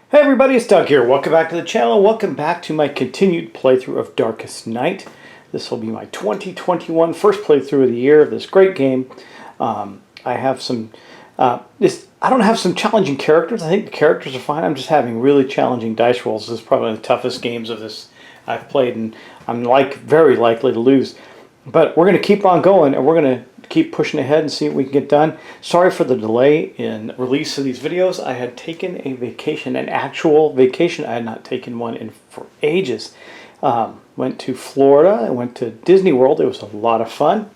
Hey everybody, it's Doug here. Welcome back to the channel. Welcome back to my continued playthrough of Darkest Night. This will be my 2021 first playthrough of the year of this great game. I have some, I don't have some challenging characters. I think the characters are fine. I'm just having really challenging dice rolls. This is probably one of the toughest games of this I've played, and I'm very likely to lose. But we're going to keep on going, and we're going to keep pushing ahead and see what we can get done. Sorry for the delay in release of these videos. I had taken a vacation, an actual vacation. I had not taken one in for ages. Went to Florida. I went to Disney World. It was a lot of fun,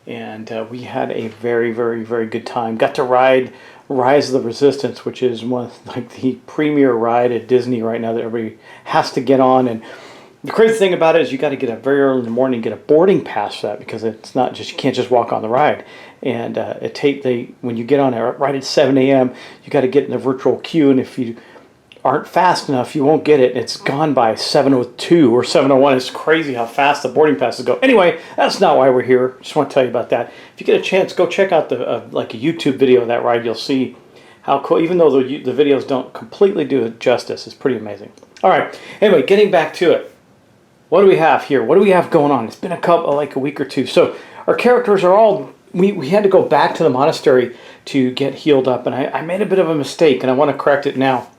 and we had a very, very, very good time. Got to ride Rise of the Resistance, which is one of, like, the premier ride at Disney right now that everybody has to get on. And the crazy thing about it is you got to get up very early in the morning and get a boarding pass for that, because it's not just, you can't just walk on the ride. And when you get on it right at 7 a.m., you got to get in the virtual queue, and if you aren't fast enough, you won't get it. It's gone by 7:02 or 7:01. It's crazy how fast the boarding passes go. Anyway, that's not why we're here. Just want to tell you about that. If you get a chance, go check out like a YouTube video of that ride. You'll see how cool, even though the videos don't completely do it justice. It's pretty amazing. All right. Anyway, getting back to it. What do we have here? What do we have going on? It's been like a week or two. So our characters are all, we had to go back to the monastery to get healed up, and I made a bit of a mistake, and I want to correct it now.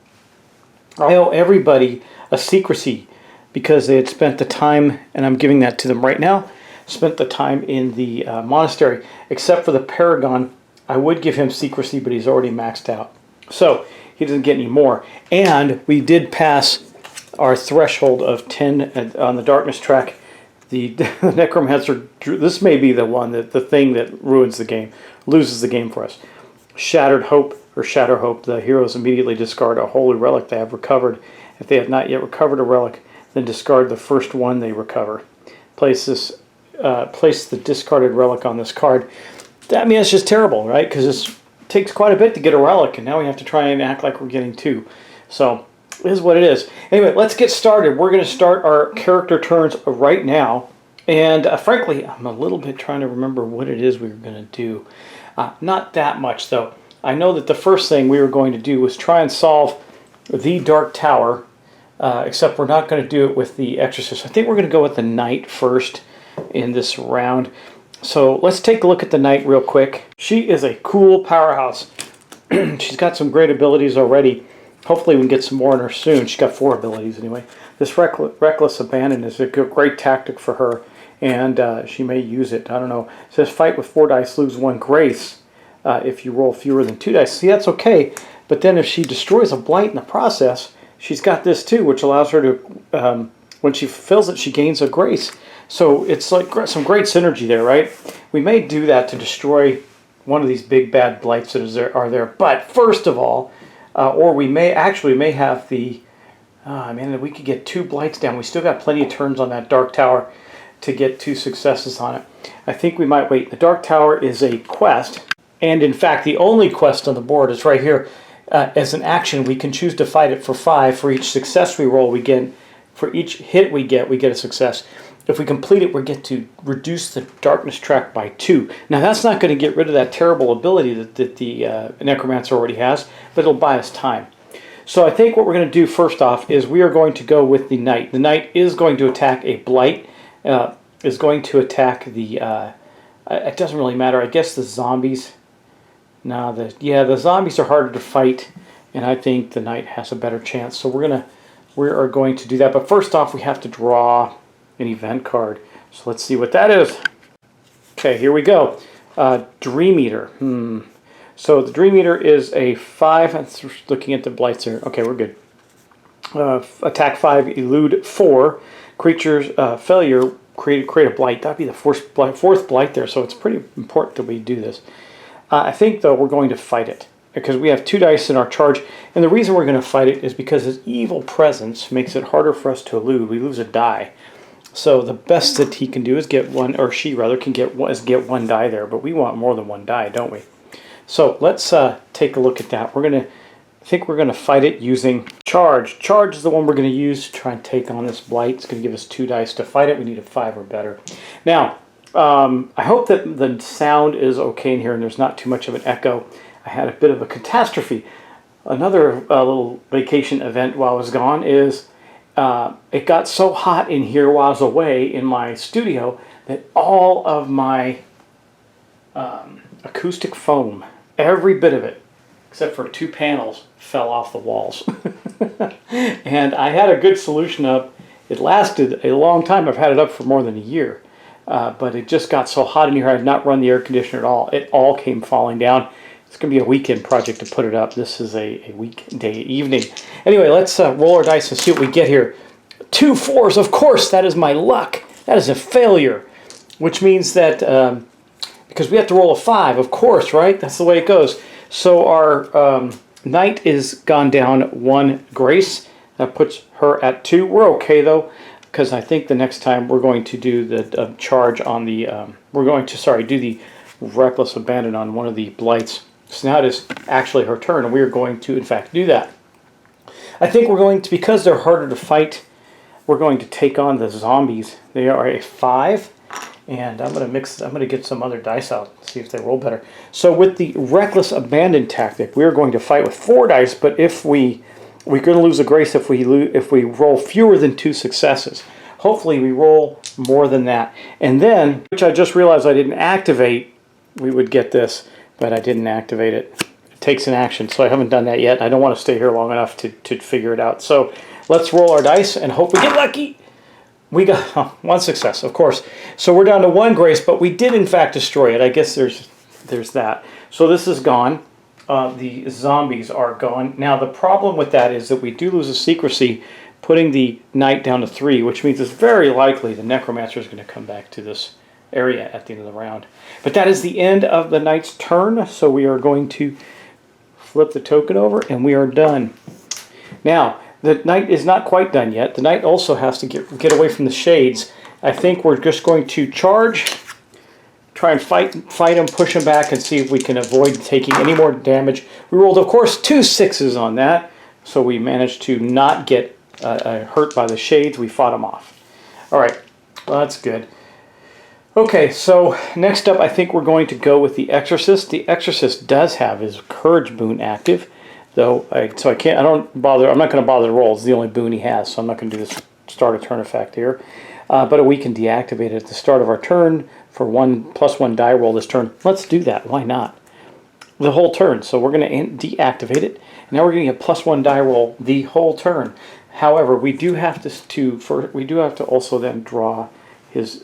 I owe everybody a secrecy because they had spent the time, and I'm giving that to them right now, spent the time in the monastery, except for the Paragon. I would give him secrecy, but he's already maxed out. So he doesn't get any more. And we did pass our threshold of 10 on the darkness track. The Necromancer, this may be the one, the thing that ruins the game, loses the game for us. Shattered Hope, or Shatter Hope. The heroes immediately discard a holy relic they have recovered. If they have not yet recovered a relic, then discard the first one they recover. Place the discarded relic on this card. I mean, it's just terrible, right? Because it takes quite a bit to get a relic, and now we have to try and act like we're getting two. So it is what it is. Anyway, let's get started. We're going to start our character turns right now. And frankly, I'm a little bit trying to remember what it is we were going to do. Not that much, though. I know that the first thing we were going to do was try and solve the Dark Tower, except we're not going to do it with the Exorcist. I think we're going to go with the Knight first in this round. So let's take a look at the Knight real quick. She is a cool powerhouse. She's got some great abilities already. Hopefully we can get some more in her soon. She's got 4 abilities anyway. This Reckless Abandon is a great tactic for her, and she may use it. I don't know. It says fight with 4 dice, lose 1 grace if you roll fewer than 2 dice. See, that's okay, but then if she destroys a blight in the process, she's got this too, which allows her to, when she fulfills it, she gains a grace. So it's like some great synergy there, right? We may do that to destroy one of these big bad blights that are there. But first of all, or we may have the, we could get 2 blights down. We still got plenty of turns on that Dark Tower to get 2 successes on it. I think we might wait. The Dark Tower is a quest, and in fact the only quest on the board is right here. As an action, we can choose to fight it for 5. For each success we roll, we get, for each hit we get a success. If we complete it, we get to reduce the darkness track by 2. Now that's not going to get rid of that terrible ability that the Necromancer already has, but it'll buy us time. So I think what we're going to do first off is we are going to go with the Knight. The Knight is going to attack a blight, is going to attack the, it doesn't really matter, I guess the zombies. No, the zombies are harder to fight, and I think the Knight has a better chance. So we are going to do that. But first off, we have to draw an event card. So let's see what that is. Okay, here we go. Dream Eater. So the Dream Eater is a 5. I'm looking at the blights here. Okay, we're good. Attack 5, elude 4. Creatures failure, create a blight. That'd be the fourth blight there. So it's pretty important that we do this. I think though we're going to fight it because we have 2 dice in our charge, and the reason we're going to fight it is because his evil presence makes it harder for us to elude. We lose a die. So the best that he can do is get 1, or she rather can get 1 die there, but we want more than 1 die, don't we? So let's take a look at that. I think we're going to fight it using Charge. Charge is the one we're going to use to try and take on this blight. It's going to give us 2 dice to fight it. We need a 5 or better. Now, I hope that the sound is okay in here and there's not too much of an echo. I had a bit of a catastrophe. Another little vacation event while I was gone is it got so hot in here while I was away in my studio that all of my acoustic foam, every bit of it, except for 2 panels, fell off the walls. And I had a good solution up. It lasted a long time. I've had it up for more than a year. But it just got so hot in here, I had not run the air conditioner at all. It all came falling down. It's going to be a weekend project to put it up. This is a weekday evening. Anyway, let's roll our dice and see what we get here. 2 4s, of course, that is my luck. That is a failure, which means that, because we have to roll a 5, of course, right? That's the way it goes. So our knight is gone down 1 grace. That puts her at 2. We're okay, though, because I think the next time we're going to do the charge on the, we're going to, sorry, do the reckless abandon on one of the blights. So now it is actually her turn, and we are going to, in fact, do that. I think we're going to, because they're harder to fight, we're going to take on the zombies. They are a 5, and I'm going to get some other dice out, see if they roll better. So with the reckless abandon tactic, we're going to fight with 4 dice, but if we're going to lose a grace if we roll fewer than 2 successes. Hopefully we roll more than that. And then, which I just realized I didn't activate, we would get this, but I didn't activate it. It takes an action, so I haven't done that yet. I don't want to stay here long enough to figure it out. So let's roll our dice and hope we get lucky. We got 1 success, of course. So we're down to 1 grace, but we did in fact destroy it. I guess there's that. So this is gone. The zombies are gone. Now the problem with that is that we do lose a secrecy, putting the knight down to 3, which means it's very likely the Necromancer is going to come back to this area at the end of the round. But that is the end of the knight's turn, so we are going to flip the token over and we are done. Now, the knight is not quite done yet. The knight also has to get away from the shades. I think we're just going to charge, try and fight him, push him back, and see if we can avoid taking any more damage. We rolled, of course, 2 6s on that, so we managed to not get hurt by the shades. We fought him off. All right, well, that's good. Okay, so next up, I think we're going to go with the Exorcist. The Exorcist does have his Courage boon active, though. I'm not going to bother to roll. It's the only boon he has, so I'm not going to do this start a turn effect here. But we can deactivate it at the start of our turn for 1+1 die roll this turn. Let's do that. Why not? The whole turn. So we're going to deactivate it. And now we're going to get +1 die roll the whole turn. However, we do have to also then draw his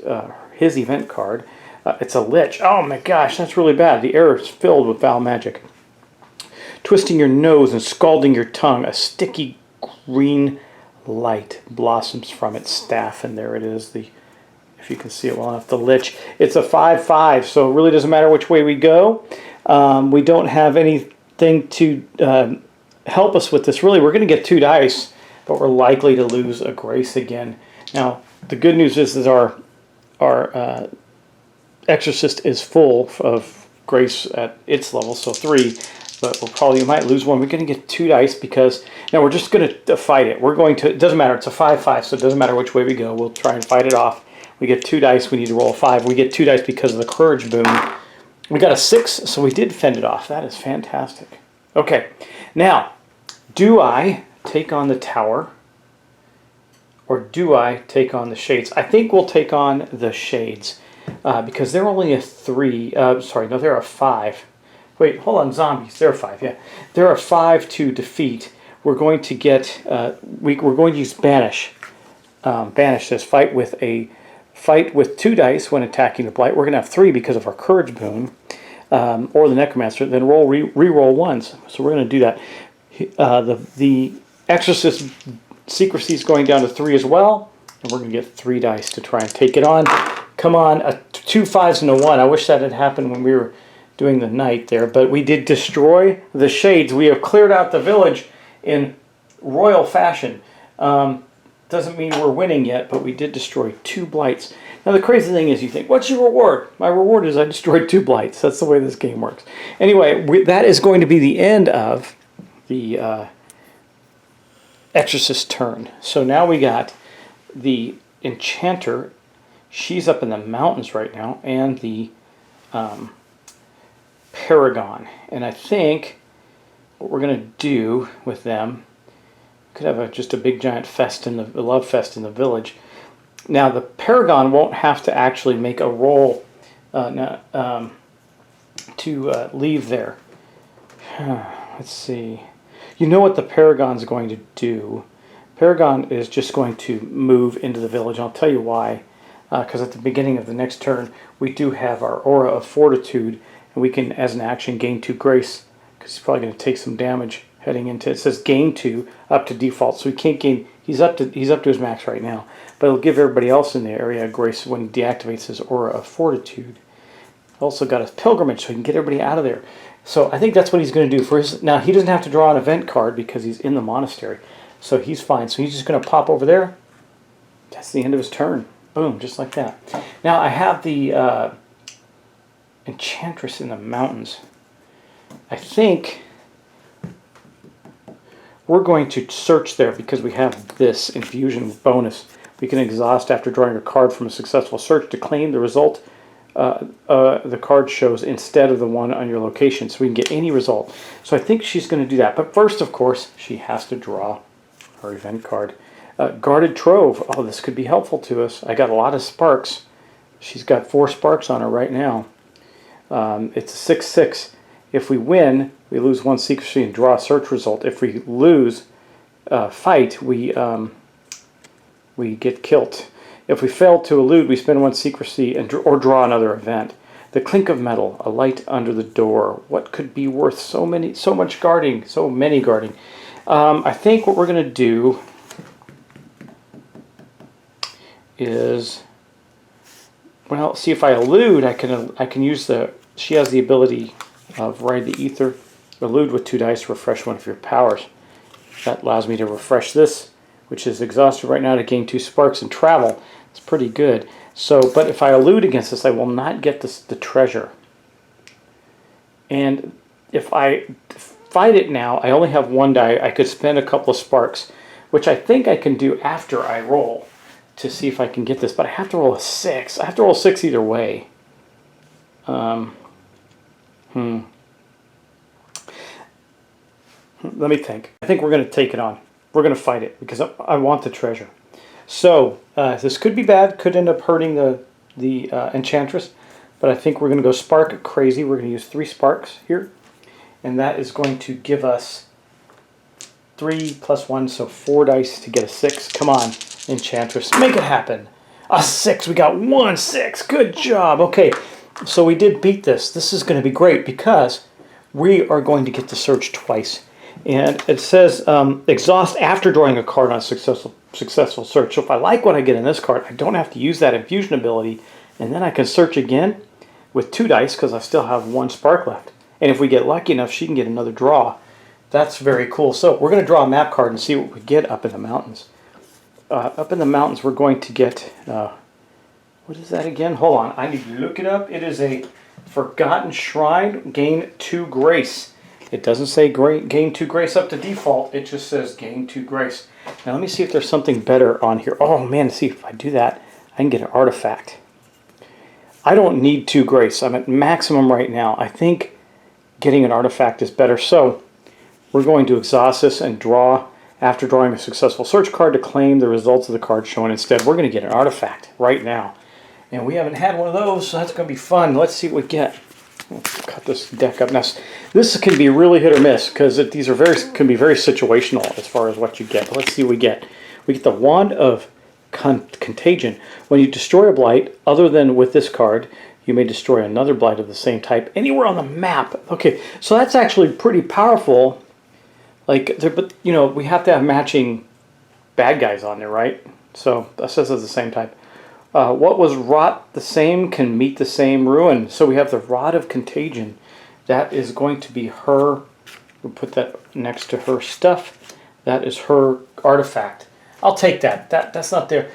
event card. It's a Lich. Oh my gosh, that's really bad. The air is filled with foul magic. Twisting your nose and scalding your tongue, a sticky green light blossoms from its staff, and there it is. If you can see it well enough, the Lich. It's a 5/5, so it really doesn't matter which way we go. We don't have anything to help us with this. Really, we're going to get 2 dice, but we're likely to lose a grace again. Now, the good news is that our Exorcist is full of grace at its level, so 3. But we might lose 1. We're going to get 2 dice because now we're just going to fight it. It doesn't matter. It's a 5/5, so it doesn't matter which way we go. We'll try and fight it off. We get 2 dice. We need to roll a 5. We get 2 dice because of the Courage boon. We got a 6, so we did fend it off. That is fantastic. Okay, now, do I take on the tower or do I take on the shades? I think we'll take on the shades because they're only a 3. Sorry, no, they're a 5. Wait, hold on, zombies. They're 5, yeah. They're a 5 to defeat. We're going to get, we're going to use Banish. Banish this. Fight with 2 dice when attacking the Blight. We're going to have 3 because of our Courage boon, or the Necromancer. Then re-roll 1s. So we're going to do that. The Exorcist Secrecy is going down to 3 as well. And we're going to get 3 dice to try and take it on. Come on, 2 5s and a 1. I wish that had happened when we were doing the knight there, but we did destroy the shades. We have cleared out the village in royal fashion. Doesn't mean we're winning yet, but we did destroy 2 blights. Now the crazy thing is, you think, what's your reward? My reward is I destroyed 2 blights. That's the way this game works. Anyway, that is going to be the end of the Exorcist turn. So now we got the Enchanter. She's up in the mountains right now, and the Paragon. And I think what we're going to do with them, could have just a big giant fest in the love fest in the village. Now the Paragon won't have to actually make a roll to leave there. Let's see. You know what the Paragon's going to do. Paragon is just going to move into the village. I'll tell you why. Because at the beginning of the next turn, we do have our Aura of Fortitude, and we can, as an action, gain 2 Grace, because he's probably going to take some damage heading into it. It says gain 2 up to default, so he can't gain. He's up to his max right now, but it'll give everybody else in the area Grace when he deactivates his Aura of Fortitude. Also got his Pilgrimage, so he can get everybody out of there. So I think that's what he's going to do for his. Now he doesn't have to draw an event card because he's in the monastery, so he's fine. So he's just going to pop over there. That's the end of his turn. Boom, just like that. Now I have the Enchantress in the mountains. I think we're going to search there because we have this infusion bonus. We can exhaust after drawing a card from a successful search to claim the result the card shows instead of the one on your location, so we can get any result. So I think she's going to do that. But first, of course, she has to draw her event card. Guarded Trove. Oh, this could be helpful to us. I got a lot of sparks. She's got 4 sparks on her right now. It's a 6/6. If we win, we lose 1 secrecy and draw a search result. If we lose fight, we get killed. If we fail to elude, we spend 1 secrecy or draw another event. The Clink of Metal, a light under the door. What could be worth so much guarding, so many guarding? I think what we're going to do is, well, see, if I elude, I can use the. She has the ability of Ride the Ether, elude with 2 dice, refresh one of your powers. That allows me to refresh this, which is exhausted right now, to gain 2 sparks and travel. It's pretty good. So, but if I elude against this, I will not get the treasure. And if I fight it now, I only have 1 die. I could spend a couple of sparks, which I think I can do after I roll to see if I can get this. But I have to roll a 6. I have to roll 6 either way. Let me think. I think we're going to take it on. We're going to fight it because I want the treasure. So this could be bad. Could end up hurting the Enchantress. But I think we're going to go Spark Crazy. We're going to use 3 sparks here. And that is going to give us 3 plus 1, so 4 dice to get a 6. Come on, Enchantress. Make it happen. A 6. We got 1 6. Good job. Okay, so we did beat this. This is going to be great because we are going to get to search twice. And it says exhaust after drawing a card on a successful search. So if I like what I get in this card, I don't have to use that infusion ability. And then I can search again with 2 dice because I still have 1 spark left. And if we get lucky enough, she can get another draw. That's very cool. So we're going to draw a map card and see what we get up in the mountains. Up in the mountains, we're going to get... what is that again? Hold on. I need to look it up. It is a Forgotten Shrine. Gain 2 Grace. It doesn't say gain 2 Grace up to default. It just says gain 2 Grace. Now let me see if there's something better on here. Oh man, see if I do that, I can get an artifact. I don't need 2 Grace. I'm at maximum right now. I think getting an artifact is better. So we're going to exhaust this and draw, after drawing a successful search card, to claim the results of the card shown. Instead, we're going to get an artifact right now. And we haven't had one of those, so that's going to be fun. Let's see what we get. Cut this deck up. Now, this can be really hit or miss because these are can be very situational as far as what you get. But let's see what we get. We get the Wand of Contagion. When you destroy a blight, other than with this card, you may destroy another blight of the same type anywhere on the map. Okay, so that's actually pretty powerful. Like, but you know, we have to have matching bad guys on there, right? So that says it's the same type. What was wrought the same can meet the same ruin. So we have the Rod of Contagion. That is going to be her. We'll put that next to her stuff. That is her artifact. I'll take that. That's not the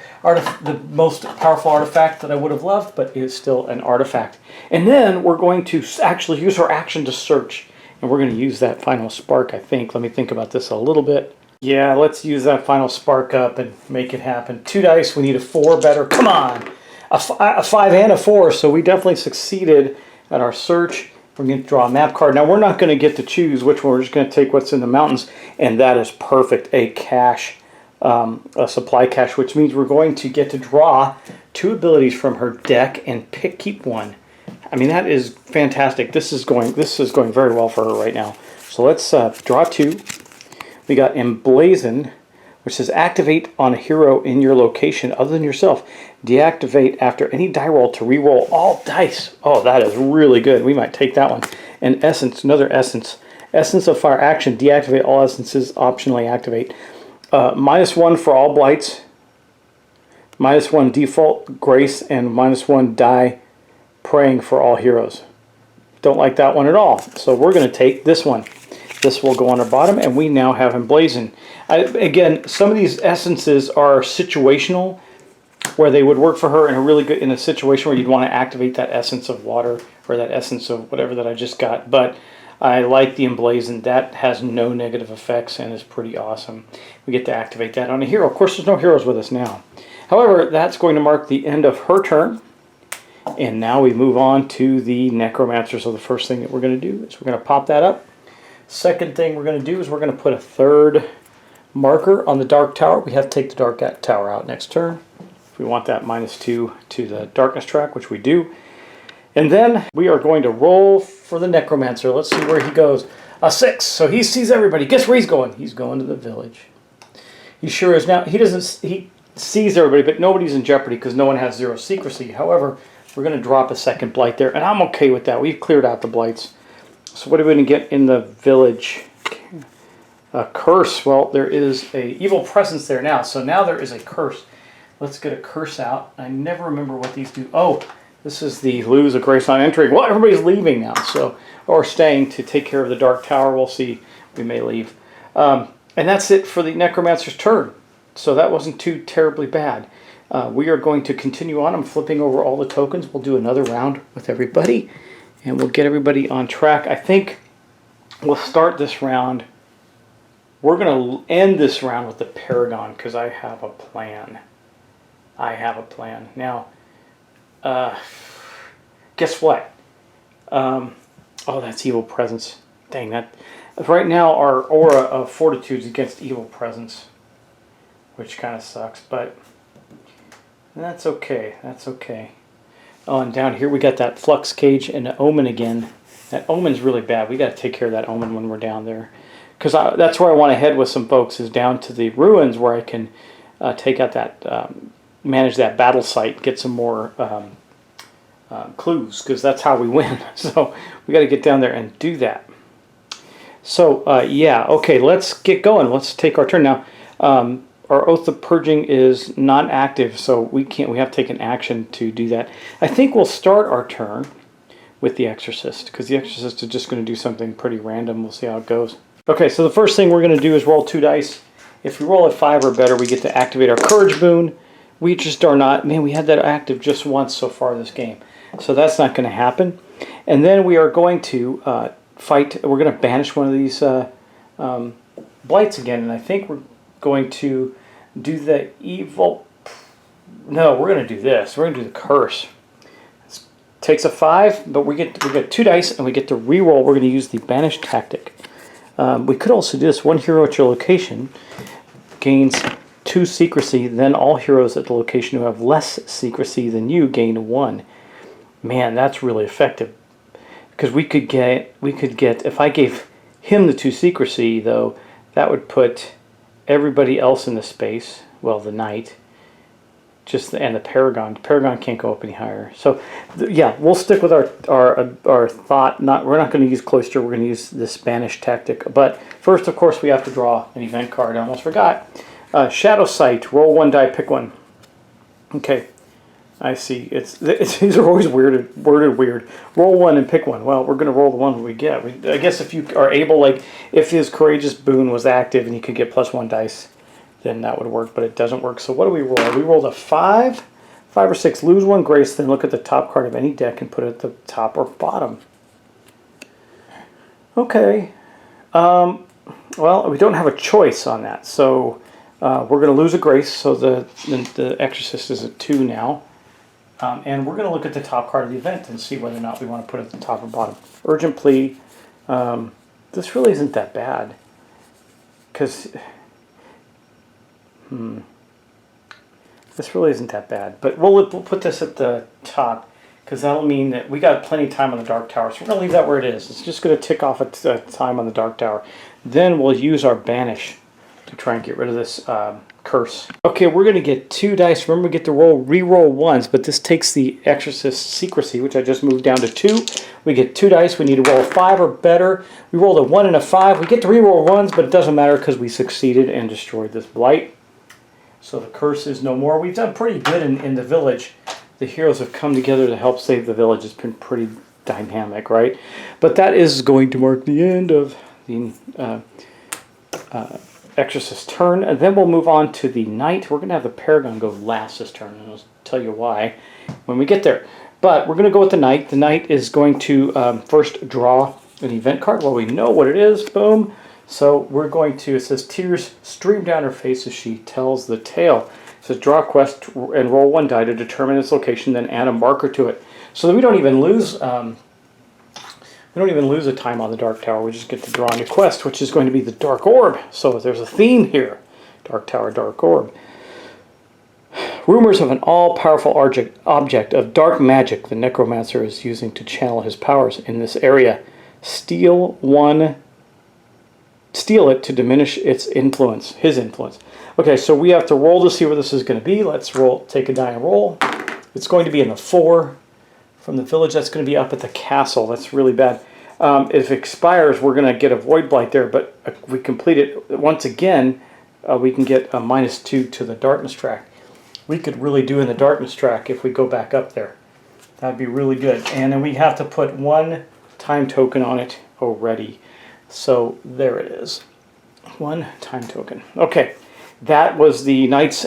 most powerful artifact that I would have loved, but it's still an artifact. And then we're going to actually use her action to search. And we're going to use that final spark, I think. Let me think about this a little bit. Yeah, let's use that final spark up and make it happen. 2 dice, we need a 4 better. Come on! A 5 and a 4, so we definitely succeeded at our search. We're going to draw a map card. Now, we're not going to get to choose which one. We're just going to take what's in the mountains, and that is perfect. A cache, a supply cache, which means we're going to get to draw 2 abilities from her deck and keep one. I mean, that is fantastic. This is going very well for her right now. So let's draw 2. We got Emblazon, which says activate on a hero in your location other than yourself. Deactivate after any die roll to re-roll all dice. Oh, that is really good. We might take that one. And Essence, another Essence. Essence of Fire action. Deactivate all essences. Optionally activate. -1 for all blights. -1 default grace and -1 die praying for all heroes. Don't like that one at all. So we're going to take this one. This will go on our bottom, and we now have Emblazon. Again, some of these essences are situational, where they would work for her in a situation where you'd want to activate that essence of water or that essence of whatever that I just got. But I like the Emblazon. That has no negative effects and is pretty awesome. We get to activate that on a hero. Of course, there's no heroes with us now. However, that's going to mark the end of her turn. And now we move on to the Necromancer. So the first thing that we're going to do is we're going to pop that up. Second thing we're going to do is we're going to put a 3rd marker on the Dark Tower. We have to take the Dark Tower out next turn. If we want that -2 to the Darkness track, which we do. And then we are going to roll for the Necromancer. Let's see where he goes. A 6. So he sees everybody. Guess where he's going? He's going to the village. He sure is. Now, he sees everybody, but nobody's in jeopardy because no one has 0 secrecy. However, we're going to drop a 2nd blight there, and I'm okay with that. We've cleared out the blights. So what are we going to get in the village? A curse. Well, there is a evil presence there now. So now there is a curse. Let's get a curse out. I never remember what these do. Oh, this is the lose a grace on entering. Well, everybody's leaving now, so or staying to take care of the Dark Tower. We'll see. We may leave. And that's it for the Necromancer's turn. So that wasn't too terribly bad. We are going to continue on. I'm flipping over all the tokens. We'll do another round with everybody, and we'll get everybody on track. I think we'll start this round. We're going to end this round with the Paragon because I have a plan. Now, guess what? Oh, that's evil presence. Dang, that. Right now, our aura of fortitude is against evil presence, which kind of sucks, but that's okay. That's okay. Oh, and down here we got that Flux Cage and the Omen again. That Omen's really bad. We got to take care of that Omen when we're down there. Because that's where I want to head with some folks, is down to the ruins where I can take out that, manage that battle site, get some more clues, because that's how we win. So we got to get down there and do that. So yeah, okay, let's get going. Let's take our turn now. Our Oath of Purging is non-active, so we have to take an action to do that. I think we'll start our turn with the Exorcist, because the Exorcist is just going to do something pretty random. We'll see how it goes. Okay, so the first thing we're going to do is roll 2 dice. If we roll a 5 or better, we get to activate our Courage boon. We just are not... Man, we had that active just once so far this game. So that's not going to happen. And then we are going to fight... We're going to banish one of these blights again. And I think we're going to do the evil... No, we're going to do this. We're going to do the curse. It takes a 5, but we get 2 dice, and we get to re-roll. We're going to use the banish tactic. We could also do this. 1 hero at your location gains 2 secrecy, then all heroes at the location who have less secrecy than you gain 1. Man, that's really effective. Because we could get, if I gave him the 2 secrecy, though, that would put everybody else in the space, well, the knight, and the Paragon. The Paragon can't go up any higher. So, yeah, we'll stick with our thought. We're not going to use Cloister. We're going to use the Spanish tactic. But first, of course, we have to draw an event card. I almost forgot. Shadow Sight. Roll 1 die. Pick 1. Okay. I see. These are always worded weird. Roll 1 and pick 1. Well, we're going to roll the one we get. I guess if you are able, like, if his Courageous boon was active and he could get +1 dice, then that would work, but it doesn't work. So what do we roll? We rolled a 5 or 6, lose 1 grace, then look at the top card of any deck and put it at the top or bottom. Okay. Well, we don't have a choice on that, so we're going to lose a grace, so the Exorcist is a 2 now. And we're going to look at the top card of the event and see whether or not we want to put it at the top or bottom. Urgent Plea. This really isn't that bad. Because... This really isn't that bad. But we'll put this at the top, because that'll mean that we got plenty of time on the Dark Tower. So we're going to leave that where it is. It's just going to tick off a time on the Dark Tower. Then we'll use our Banish to try and get rid of this curse. Okay, we're going to get 2 dice. Remember, we get to re-roll ones, but this takes the Exorcist Secrecy, which I just moved down to 2. We get 2 dice. We need to roll a 5 or better. We rolled a 1 and a 5. We get to re-roll ones, but it doesn't matter because we succeeded and destroyed this blight. So the curse is no more. We've done pretty good in the village. The heroes have come together to help save the village. It's been pretty dynamic, right? But that is going to mark the end of the Exorcist Turn. And then we'll move on to the Knight. We're going to have the Paragon go last this turn, and I'll tell you why when we get there. But we're going to go with the Knight. The Knight is going to first draw an event card. Well, we know what it is. Boom. So we're going to, it says, tears stream down her face as she tells the tale. It says, draw a quest and roll 1 die to determine its location, then add a marker to it. So that we don't even lose a time on the Dark Tower. We just get to draw a new quest, which is going to be the Dark Orb. So there's a theme here. Dark Tower, Dark Orb. Rumors of an all-powerful object of dark magic the Necromancer is using to channel his powers in this area. Steal it to diminish its influence, his influence. Okay, so we have to roll to see where this is going to be. Let's roll, take a die and roll. It's going to be in the 4 from the village. That's going to be up at the castle. That's really bad. If it expires, we're going to get a Void Blight there, but if we complete it once again, we can get a -2 to the darkness track. We could really do in the darkness track if we go back up there. That'd be really good. And then we have to put 1 time token on it already. So there it is. 1 time token. Okay, that was the Knight's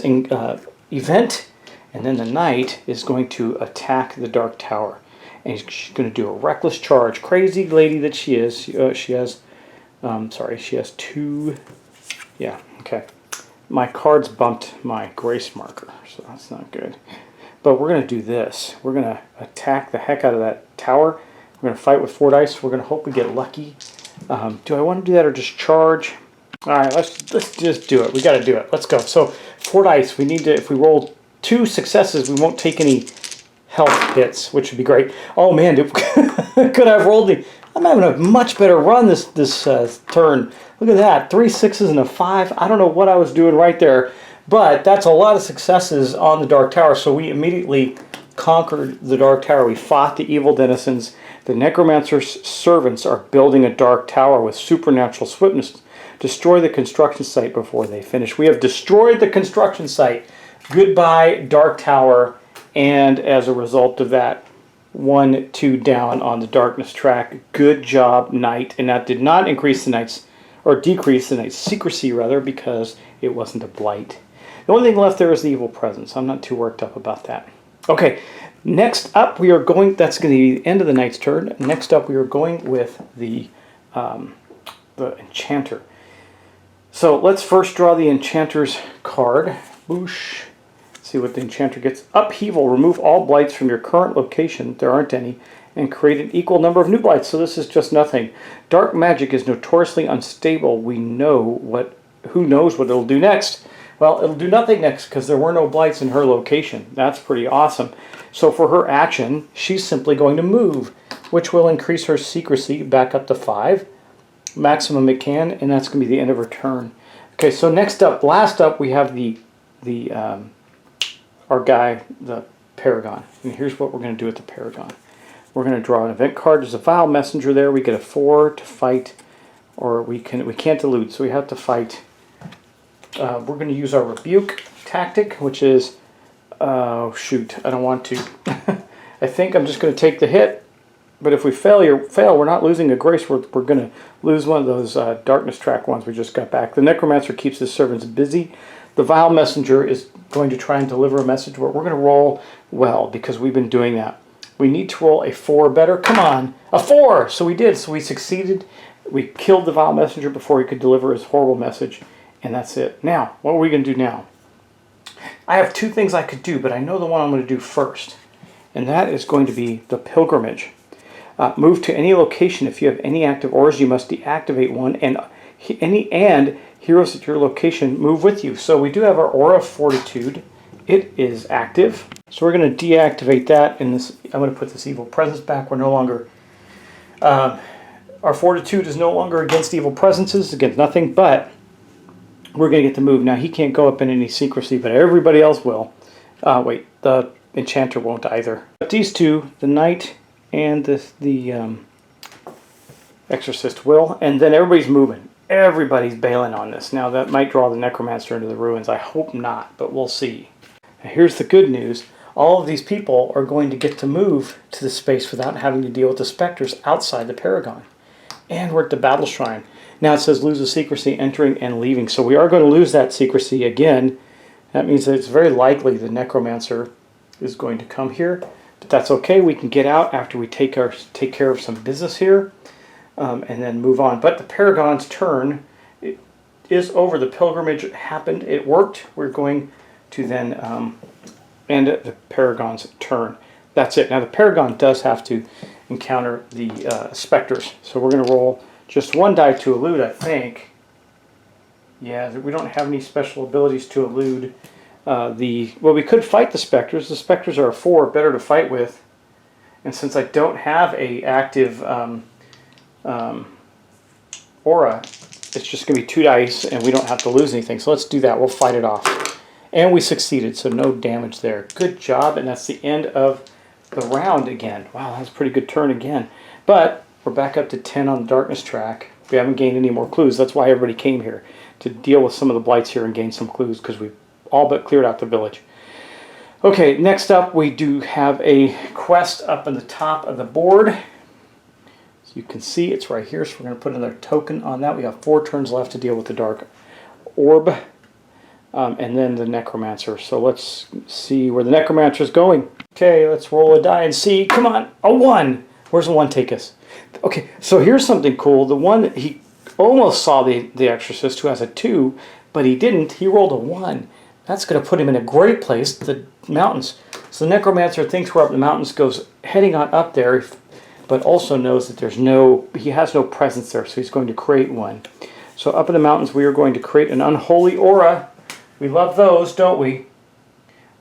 event. And then the Knight is going to attack the Dark Tower. And she's going to do a reckless charge. Crazy lady that she is. She has 2. Yeah, okay. My cards bumped my grace marker, so that's not good. But we're going to do this. We're going to attack the heck out of that tower. We're going to fight with 4 dice. We're going to hope we get lucky. Do I want to do that or just charge? All right, let's just do it. We got to do it. Let's go. So 4 dice. We need to. If we roll 2 successes, we won't take any health hits, which would be great. Oh man, could I have rolled the? I'm having a much better run this turn. Look at that, 3 6s and a 5. I don't know what I was doing right there, but that's a lot of successes on the Dark Tower. So we immediately conquered the Dark Tower. We fought the evil denizens. The Necromancer's servants are building a Dark Tower with supernatural swiftness. Destroy the construction site before they finish. We have destroyed the construction site. Goodbye, Dark Tower. And as a result of that, 1 2 down on the darkness track. Good job, Knight. And that did not increase the Knight's, or decrease the Knight's secrecy, rather, because it wasn't a blight. The only thing left there is the evil presence. I'm not too worked up about that. Okay, next up we are going, that's going to be the end of the Knight's turn. Next up we are going with the Enchanter. So let's first draw the Enchanter's card. Boosh. See what the Enchanter gets. Upheaval. Remove all blights from your current location, there aren't any, and create an equal number of new blights. So this is just nothing. Dark magic is notoriously unstable. We know who knows what it'll do next. Well, it'll do nothing next because there were no blights in her location. That's pretty awesome. So for her action, she's simply going to move, which will increase her secrecy back up to 5. Maximum it can, and that's going to be the end of her turn. Okay, so next up, last up, we have our guy, the Paragon. And here's what we're going to do with the Paragon. We're going to draw an event card. There's a Vile Messenger there. We get a 4 to fight, or we can't elude, so we have to fight. We're going to use our Rebuke tactic, which is, oh shoot, I don't want to. I think I'm just going to take the hit. But if we fail, we're not losing a grace. We're going to lose one of those darkness track ones we just got back. The Necromancer keeps his servants busy. The Vile Messenger is going to try and deliver a message, but we're going to roll well because we've been doing that. We need to roll a 4 better. Come on, a 4! So we did. So we succeeded. We killed the Vile Messenger before he could deliver his horrible message, and that's it. Now, what are we going to do now? I have 2 things I could do, but I know the one I'm going to do first. and that is going to be the Pilgrimage. Move to any location. If you have any active auras, you must deactivate one, and heroes at your location move with you. So we do have our Aura of Fortitude. It is active. So we're going to deactivate that in this. I'm going to put this Evil Presence back. We're no longer... our Fortitude is no longer against evil presences, against nothing, but we're going to get to move. Now, he can't go up in any secrecy, but everybody else will. Wait, the Enchanter won't either. But these two, the Knight and the Exorcist will, and then everybody's moving. Everybody's bailing on this. Now, that might draw the Necromancer into the ruins. I hope not, but we'll see. Now, here's the good news. All of these people are going to get to move to the space without having to deal with the specters outside the Paragon. And we're at the Battle Shrine. Now it says lose the secrecy, entering and leaving. So we are going to lose that secrecy again. That means that it's very likely the Necromancer is going to come here. But that's okay. We can get out after we take care of some business here. And then move on. But the Paragon's turn is over. The Pilgrimage happened. It worked. We're going to then end the Paragon's turn. That's it. Now the Paragon does have to encounter the specters. So we're going to roll just one die to elude, I think. Yeah, we don't have any special abilities to elude well, we could fight the specters. The specters are a 4, better to fight with. And since I don't have a active aura, it's just going to be 2 dice, and we don't have to lose anything. So let's do that. We'll fight it off. And we succeeded, so no damage there. Good job, and that's the end of the round again. Wow, that was a pretty good turn again. But we're back up to 10 on the darkness track. We haven't gained any more clues. That's why everybody came here, to deal with some of the blights here and gain some clues, because we've all but cleared out the village. Okay, next up we do have a quest up in the top of the board. So you can see it's right here, so we're going to put another token on that. We have 4 turns left to deal with the dark orb. And then the Necromancer. So let's see where the Necromancer is going. Okay, let's roll a die and see. Come on, a 1. Where's the 1 take us? Okay, so here's something cool. The one, he almost saw the Exorcist, who has a 2, but he didn't. He rolled a 1. That's going to put him in a great place, the mountains. So the Necromancer thinks we're up in the mountains, goes heading on up there, but also knows that he has no presence there, so he's going to create one. So up in the mountains, we are going to create an unholy aura. We love those, don't we?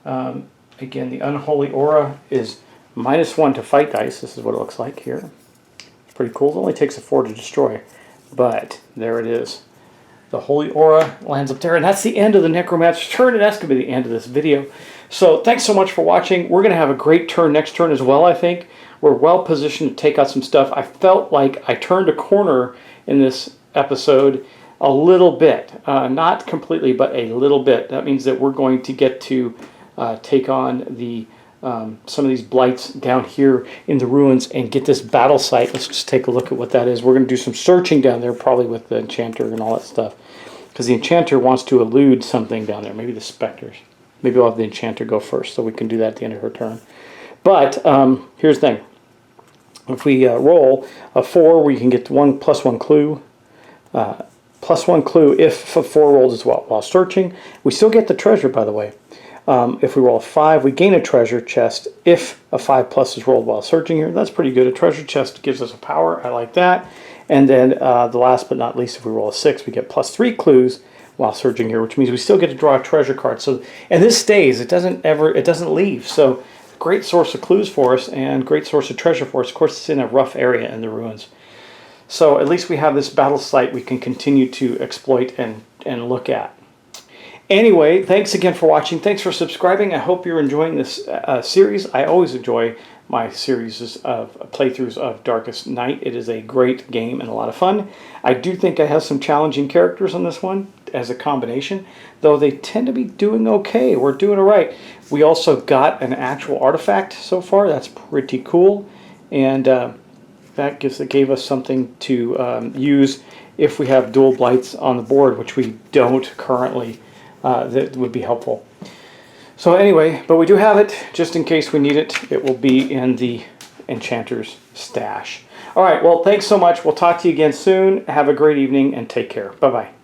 Again, the unholy aura is -1 to fight dice. This is what it looks like here. Pretty cool. It only takes a 4 to destroy, but there it is. The holy aura lands up there, and that's the end of the Necromancer turn, and that's going to be the end of this video. So thanks so much for watching. We're going to have a great turn next turn as well, I think. We're well positioned to take out some stuff. I felt like I turned a corner in this episode a little bit. Not completely, but a little bit. That means that we're going to get to take on some of these blights down here in the ruins and get this battle site. Let's just take a look at what that is. We're going to do some searching down there, probably with the Enchanter and all that stuff. Because the Enchanter wants to elude something down there. Maybe the specters. Maybe we'll have the Enchanter go first, so we can do that at the end of her turn. But here's the thing. If we roll a 4, we can get +1 clue. +1 clue if a 4 rolls as well. While searching, we still get the treasure, by the way. If we roll a 5, we gain a treasure chest if a 5+ is rolled while searching here. That's pretty good. A treasure chest gives us a power. I like that. And then the last but not least, if we roll a 6, we get +3 clues while searching here, which means we still get to draw a treasure card. So, and this stays. It doesn't leave. So great source of clues for us and great source of treasure for us. Of course, it's in a rough area in the ruins. So at least we have this battle site we can continue to exploit and look at. Anyway, thanks again for watching. Thanks for subscribing. I hope you're enjoying this series. I always enjoy my series of playthroughs of Darkest Night. It is a great game and a lot of fun. I do think I have some challenging characters on this one as a combination, though they tend to be doing okay. We're doing all right. We also got an actual artifact so far. That's pretty cool. And that gave us something to use if we have dual blights on the board, which we don't currently. That would be helpful. So anyway, but we do have it, just in case we need it. It will be in the Enchanter's stash. All right, well, thanks so much. We'll talk to you again soon. Have a great evening, and take care. Bye-bye.